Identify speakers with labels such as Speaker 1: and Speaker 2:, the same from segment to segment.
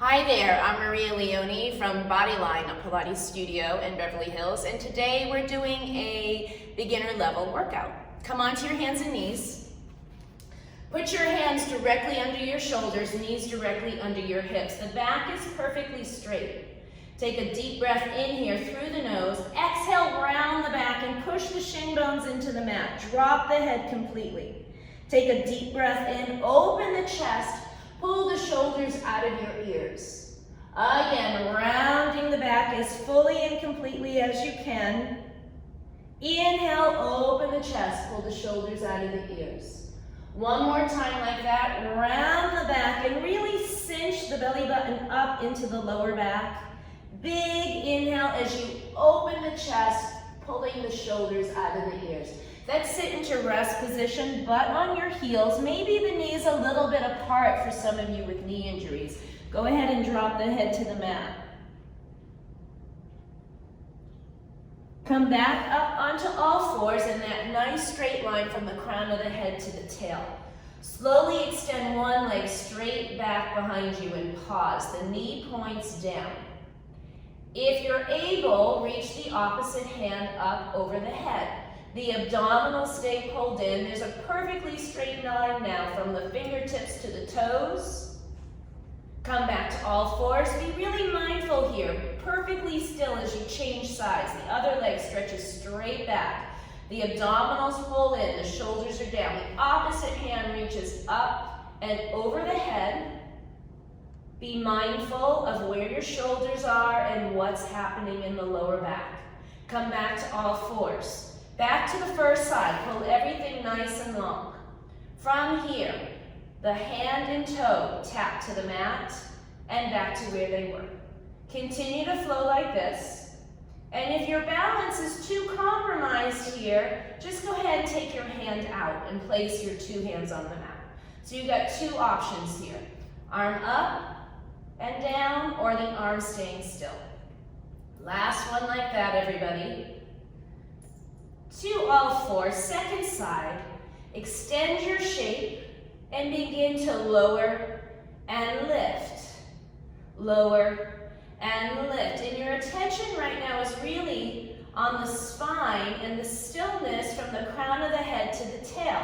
Speaker 1: Hi there, I'm Maria Leone from Bodyline Pilates Studio in Beverly Hills, and today we're doing a beginner level workout. Come onto your hands and knees. Put your hands directly under your shoulders, knees directly under your hips. The back is perfectly straight. Take a deep breath in here through the nose. Exhale, round the back and push the shin bones into the mat. Drop the head completely. Take a deep breath in, open the chest, pull the shoulders out of your ears. Again, rounding the back as fully and completely as you can. Inhale, open the chest, pull the shoulders out of the ears. One more time like that, round the back and really cinch the belly button up into the lower back. Big inhale as you open the chest, pulling the shoulders out of the ears. Let's sit into rest position, butt on your heels, maybe the knees a little bit apart for some of you with knee injuries. Go ahead and drop the head to the mat. Come back up onto all fours in that nice straight line from the crown of the head to the tail. Slowly extend one leg straight back behind you and pause. The knee points down. If you're able, reach the opposite hand up over the head. The abdominals stay pulled in. There's a perfectly straight line now from the fingertips to the toes. Come back to all fours. Be really mindful here. Perfectly still as you change sides. The other leg stretches straight back. The abdominals pull in. The shoulders are down. The opposite hand reaches up and over the head. Be mindful of where your shoulders are and what's happening in the lower back. Come back to all fours. Back to the first side, pull everything nice and long. From here, the hand and toe tap to the mat and back to where they were. Continue to flow like this. And if your balance is too compromised here, just go ahead and take your hand out and place your two hands on the mat. So you've got two options here. Arm up and down, or the arm staying still. Last one like that, everybody. To all fours, second side, extend your shape and begin to lower and lift. Lower and lift. And your attention right now is really on the spine and the stillness from the crown of the head to the tail,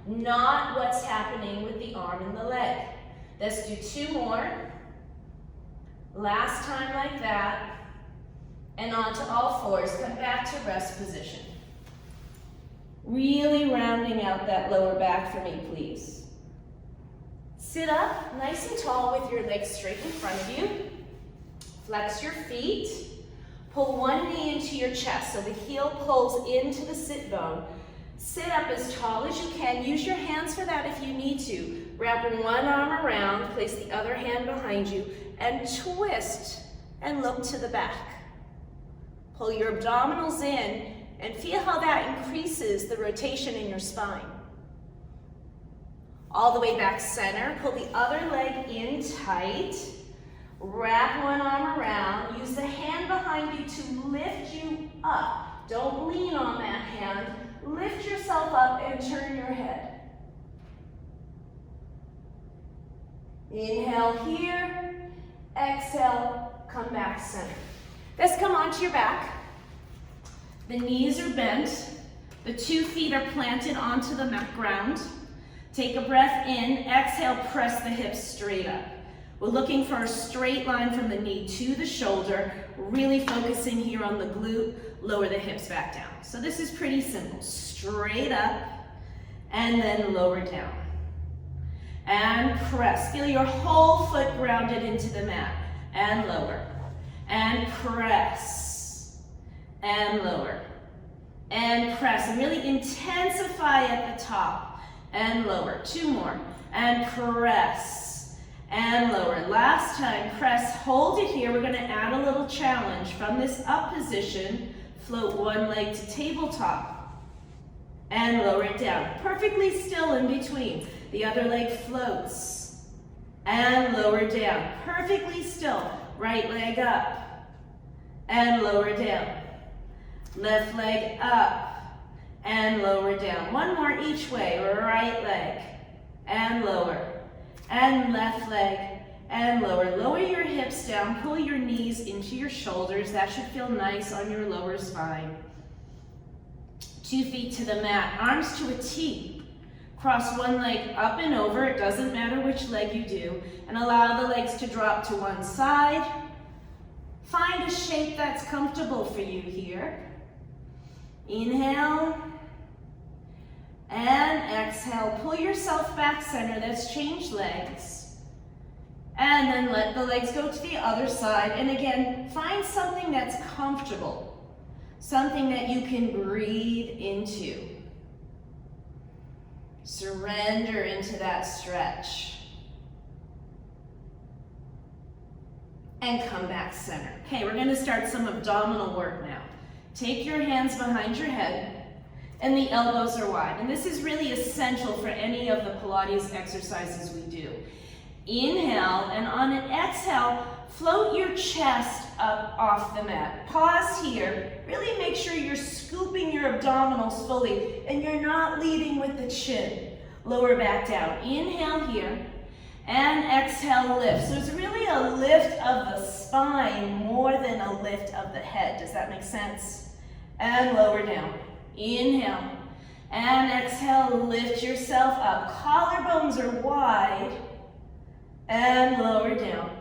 Speaker 1: not what's happening with the arm and the leg. Let's do two more. Last time like that. And onto all fours, come back to rest position. Really rounding out that lower back for me, please. Sit up nice and tall with your legs straight in front of you. Flex your feet. Pull one knee into your chest so the heel pulls into the sit bone. Sit up as tall as you can. Use your hands for that if you need to. Wrapping one arm around, place the other hand behind you, and twist and look to the back. Pull your abdominals in and feel how that increases the rotation in your spine. All the way back center, pull the other leg in tight. Wrap one arm around. Use the hand behind you to lift you up. Don't lean on that hand. Lift yourself up and turn your head. Inhale here. Exhale, come back center. Let's come onto your back. The knees are bent. The 2 feet are planted onto the mat ground. Take a breath in. Exhale, press the hips straight up. We're looking for a straight line from the knee to the shoulder, really focusing here on the glute. Lower the hips back down. So this is pretty simple. Straight up and then lower down. And press. Feel your whole foot grounded into the mat. And lower. And press. And lower. And press. And really intensify at the top. And lower. 2 more. And press. And lower. Last time, press. Hold it here. We're going to add a little challenge. From this up position, float one leg to tabletop. And lower it down. Perfectly still in between. The other leg floats. And lower down. Perfectly still. Right leg up. And lower down. Left leg up and lower down. One more each way. Right leg and lower. And left leg and lower. Lower your hips down, pull your knees into your shoulders. That should feel nice on your lower spine. 2 feet to the mat, arms to a T. Cross one leg up and over, it doesn't matter which leg you do, and allow the legs to drop to one side. Find a shape that's comfortable for you here. Inhale, and exhale. Pull yourself back center, let's change legs. And then let the legs go to the other side. And again, find something that's comfortable. Something that you can breathe into. Surrender into that stretch. And come back center. Okay, we're going to start some abdominal work now. Take your hands behind your head and the elbows are wide. And this is really essential for any of the Pilates exercises we do. Inhale, and on an exhale, float your chest up off the mat. Pause here. Really make sure you're scooping your abdominals fully and you're not leading with the chin. Lower back down. Inhale here, and exhale, lift. So it's really a lift of the spine more than a lift of the head. Does that make sense? And lower down. Inhale, and exhale, lift yourself up. Collarbones are wide. And lower down.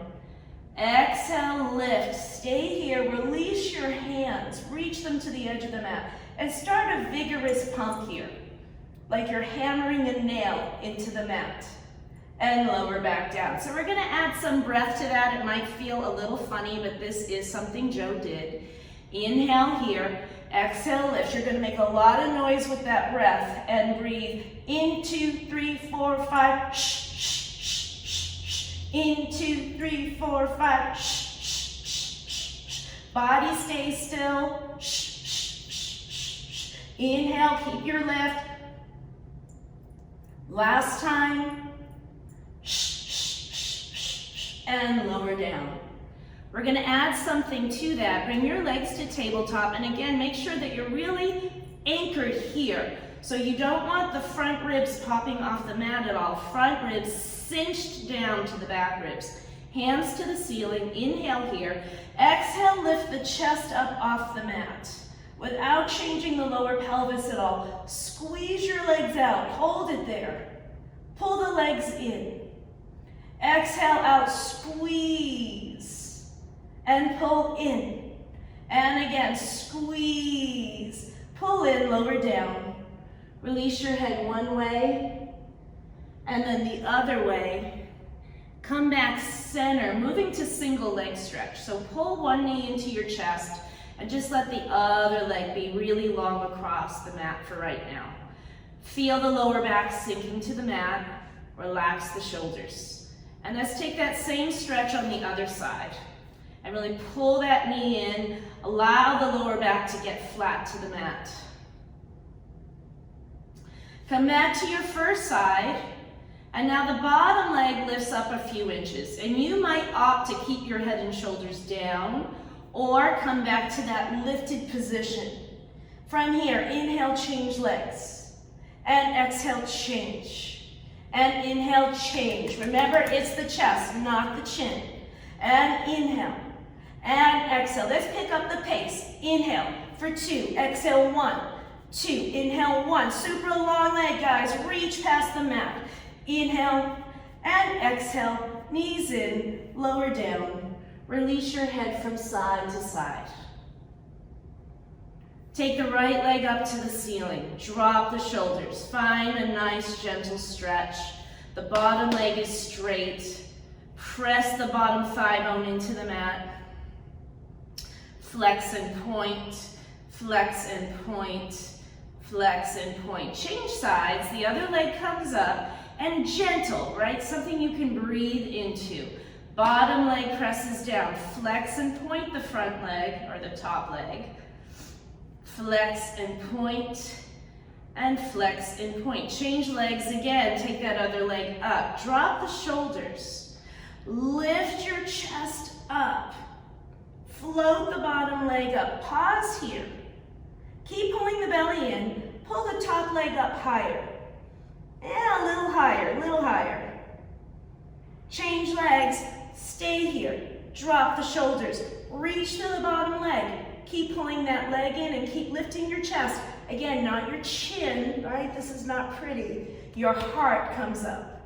Speaker 1: Exhale, lift. Stay here. Release your hands. Reach them to the edge of the mat. And start a vigorous pump here. Like you're hammering a nail into the mat. And lower back down. So we're going to add some breath to that. It might feel a little funny, but this is something Joe did. Inhale here. Exhale, lift. You're going to make a lot of noise with that breath. And breathe. In, 2, 3, 4, 5. Shh. In, 2, 3, 4, 5. Shh, shh, shh, shh, shh. Body stays still. Shh, shh, shh, shh, shh. Inhale, keep your lift. Last time. Shh, shh, shh, shh, shh. And lower down. We're going to add something to that. Bring your legs to tabletop. And again, make sure that you're really anchored here. So you don't want the front ribs popping off the mat at all. Front ribs cinched down to the back ribs. Hands to the ceiling. Inhale here. Exhale, lift the chest up off the mat without changing the lower pelvis at all. Squeeze your legs out. Hold it there. Pull the legs in. Exhale out. Squeeze. And pull in. And again, squeeze. Pull in, lower down. Release your head one way, and then the other way. Come back center, moving to single leg stretch. So pull one knee into your chest, and just let the other leg be really long across the mat for right now. Feel the lower back sinking to the mat. Relax the shoulders. And let's take that same stretch on the other side. And really pull that knee in. Allow the lower back to get flat to the mat. Come back to your first side, and now the bottom leg lifts up a few inches. And you might opt to keep your head and shoulders down, or come back to that lifted position. From here, inhale, change legs. And exhale, change. And inhale, change. Remember, it's the chest, not the chin. And inhale. And exhale. Let's pick up the pace. Inhale for 2. Exhale, 1. 2, inhale, 1, super long leg, guys, reach past the mat. Inhale, and exhale, knees in, lower down. Release your head from side to side. Take the right leg up to the ceiling, drop the shoulders, find a nice gentle stretch. The bottom leg is straight. Press the bottom thigh bone into the mat. Flex and point, flex and point. Flex and point. Change sides. The other leg comes up and gentle, right? Something you can breathe into. Bottom leg presses down. Flex and point the front leg or the top leg. Flex and point. And flex and point. Change legs again. Take that other leg up. Drop the shoulders. Lift your chest up. Float the bottom leg up. Pause here. Keep pulling the belly in. Pull the top leg up higher. Yeah, a little higher, a little higher. Change legs, stay here. Drop the shoulders, reach to the bottom leg. Keep pulling that leg in and keep lifting your chest. Again, not your chin, right? This is not pretty. Your heart comes up.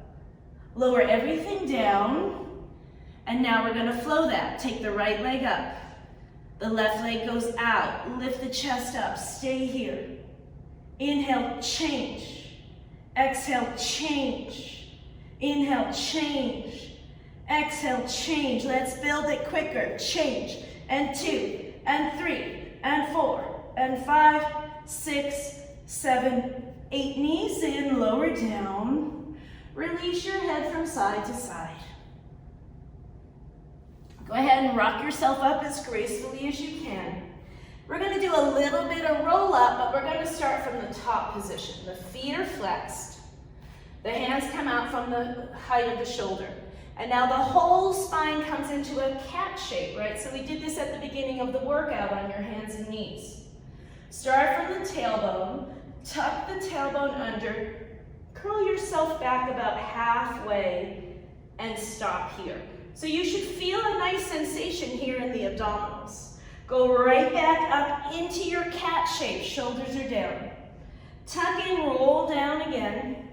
Speaker 1: Lower everything down. And now we're gonna flow that. Take the right leg up. The left leg goes out. Lift the chest up, stay here. Inhale, change. Exhale, change. Inhale, change. Exhale, change. Let's build it quicker. Change. And 2, and 3, and 4, and 5, 6, 7, 8. Knees in, lower down. Release your head from side to side. Go ahead and rock yourself up as gracefully as you can. We're going to do a little bit of roll up, but we're going to start from the top position. The feet are flexed. The hands come out from the height of the shoulder. And now the whole spine comes into a cat shape, right? So we did this at the beginning of the workout on your hands and knees. Start from the tailbone, tuck the tailbone under, curl yourself back about halfway, and stop here. So you should feel a nice sensation here in the abdominals. Go right back up into your cat shape, shoulders are down. Tuck in, roll down again.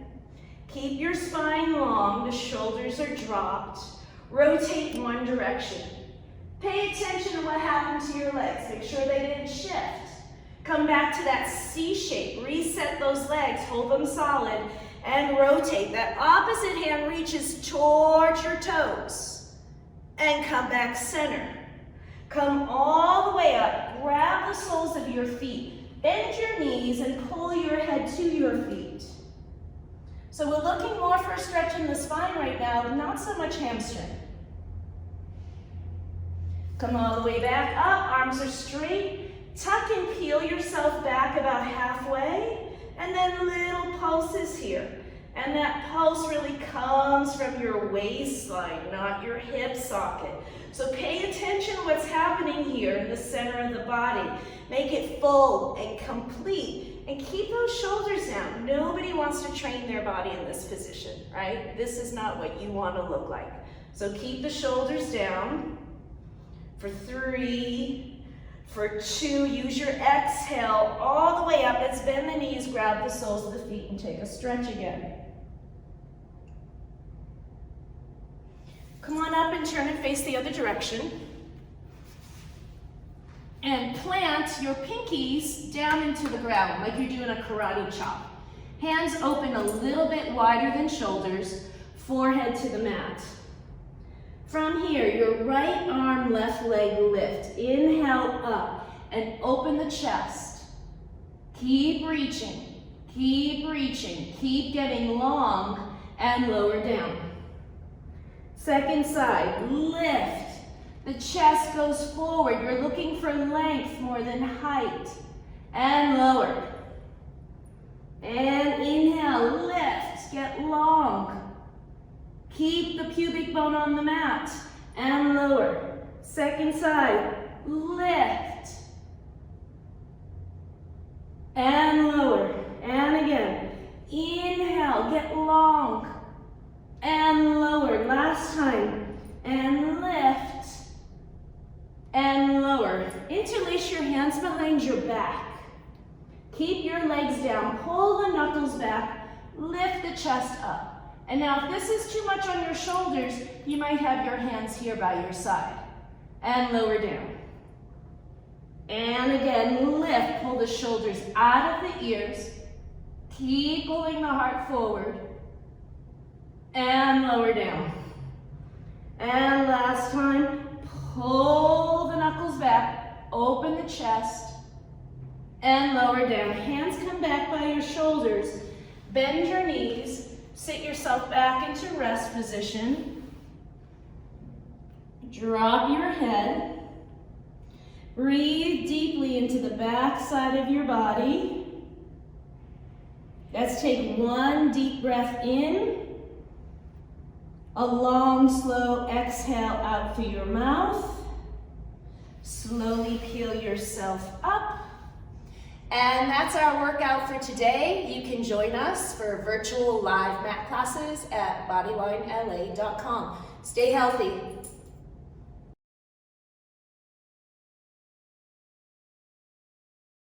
Speaker 1: Keep your spine long, the shoulders are dropped. Rotate in one direction. Pay attention to what happened to your legs. Make sure they didn't shift. Come back to that C shape. Reset those legs, hold them solid, and rotate. That opposite hand reaches towards your toes. And come back center. Come all the way up. Grab the soles of your feet. Bend your knees and pull your head to your feet. So we're looking more for a stretch in the spine right now, not so much hamstring. Come all the way back up, arms are straight. Tuck and peel yourself back about halfway, and then little pulses here. And that pulse really comes from your waistline, not your hip socket. So pay attention to what's happening here in the center of the body. Make it full and complete. And keep those shoulders down. Nobody wants to train their body in this position, right? This is not what you want to look like. So keep the shoulders down. For 3, for 2, use your exhale all the way up. Let's bend the knees, grab the soles of the feet, and take a stretch again. Come on up and turn and face the other direction. And plant your pinkies down into the ground like you're doing a karate chop. Hands open a little bit wider than shoulders, forehead to the mat. From here, your right arm, left leg lift. Inhale up and open the chest. Keep reaching, keep getting long and lower down. Second side, lift. The chest goes forward. You're looking for length more than height. And lower. And inhale, lift, get long. Keep the pubic bone on the mat. And lower. Second side, lift. And lower. And again. Inhale, get long. And lower. Last time. And lift. And lower. Interlace your hands behind your back. Keep your legs down. Pull the knuckles back. Lift the chest up. And now if this is too much on your shoulders, you might have your hands here by your side. And lower down. And again, lift. Pull the shoulders out of the ears. Keep pulling the heart forward. And lower down. And last time. Pull the knuckles back, open the chest, and lower down. Hands come back by your shoulders. Bend your knees. Sit yourself back into rest position. Drop your head. Breathe deeply into the back side of your body. Let's take one deep breath in. A long, slow exhale out through your mouth. Slowly peel yourself up. And that's our workout for today. You can join us for virtual live mat classes at bodylinela.com. Stay healthy.